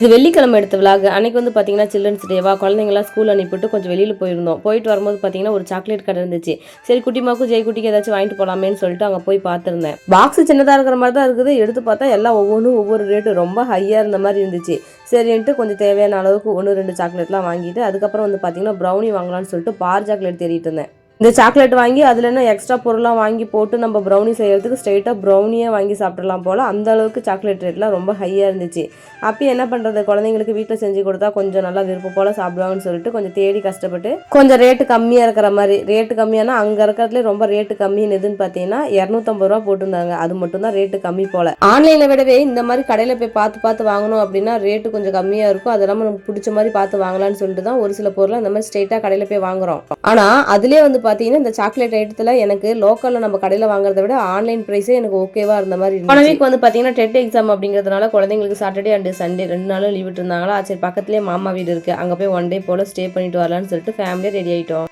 இது வெள்ளிக்கிழமை எடுத்த விலாக். அன்னைக்கு வந்து பார்த்தீங்கன்னா சில்ட்ரன்ஸ் டேவா, குழந்தைங்களாம் ஸ்கூல் அனுப்பிட்டு கொஞ்சம் வெளியில் போயிருந்தோம். போயிட்டு வரும்போது பார்த்தீங்கன்னா ஒரு சாக்லேட் கடை இருந்துச்சு. சரி குட்டிமாக்கும் ஜெய்குட்டிக்கு ஏதாச்சும் வாங்கிட்டு போகலாமேன்னு சொல்லிட்டு அங்கே போய் பார்த்துருந்தேன். பாக்ஸ் சின்னதாக இருக்கிற மாதிரி தான் இருக்குது. எடுத்து பார்த்தா எல்லாம் ஒவ்வொன்றும் ஒவ்வொரு ரேட்டு ரொம்ப ஹையாக இருந்த மாதிரி இருந்துச்சு. சரின்ட்டு கொஞ்சம் தேவையான அளவுக்கு 1-2 சாக்லேட்லாம் வாங்கிட்டு அதுக்கப்புறம் வந்து பார்த்தீங்கன்னா ப்ரௌனி வாங்கலாம்னு சொல்லிட்டு பார் சாக்லேட் தேடிட்டு இருந்தேன். இந்த சாக்லேட் வாங்கி அதில் என்ன எக்ஸ்ட்ரா பொருளாக வாங்கி போட்டு நம்ம ப்ரௌனி செய்கிறதுக்கு ஸ்ட்ரெயிட்டாக ப்ரௌனியே வாங்கி சாப்பிட்றலாம் போல் அந்த அளவுக்கு சாக்லேட் ரேட்லாம் ரொம்ப ஹையாக இருந்துச்சு. அப்போ என்ன பண்ணுறது, குழந்தைங்களுக்கு வீட்டில் செஞ்சு கொடுத்தா கொஞ்சம் நல்லா விருப்பம் போல் சாப்பிடுவாங்கன்னு சொல்லிட்டு கொஞ்சம் தேடி கஷ்டப்பட்டு கொஞ்சம் ரேட்டு கம்மியாக இருக்கிற மாதிரி, ரேட்டு கம்மியானா அங்கே இருக்கிறதுலே ரொம்ப ரேட்டு கம்மின்னு எதுன்னு பார்த்தீங்கன்னா 250 ரூபா போட்டிருந்தாங்க. அது மட்டும் தான் ரேட்டு கம்மி போல். ஆன்லைனில் விடவே இந்த மாதிரி கடையில் போய் பார்த்து வாங்கணும் அப்படின்னா ரேட்டு கொஞ்சம் கம்மியாக இருக்கும். அது இல்லாமல் நமக்கு பிடிச்ச மாதிரி பார்த்து வாங்கலாம்னு சொல்லிட்டு தான் ஒரு சில பொருளை இந்த மாதிரி ஸ்ட்ரெயிட்டாக கடையில் போய் வாங்குறோம். ஆனால் அதுலேயே வந்து பார்த்தீங்கன்னா இந்த சாக்லேட் ஐட்டத்தில் எனக்கு லோக்கலில் நம்ம கடையில் வாங்குறத விட ஆன்லைன் ப்ரைஸே எனக்கு ஓகேவா இருந்த மாதிரி இருந்துச்சு. போன வீக் வந்து பார்த்தீங்கன்னா டெட் எக்ஸாம் அப்படிங்கிறதுனால குழந்தைங்களுக்கு சாட்டர்டே அண்ட் சண்டே 2 நாளும் லீவ் விட்டுருந்தாங்களா. சரி பக்கத்துலேயே மாமா வீடு இருக்குது, அங்கே போய் 1 டே போல் ஸ்டே பண்ணிட்டு வரலான்னு சொல்லிட்டு ஃபேமிலியாக ரெடி ஆகிட்டோம்.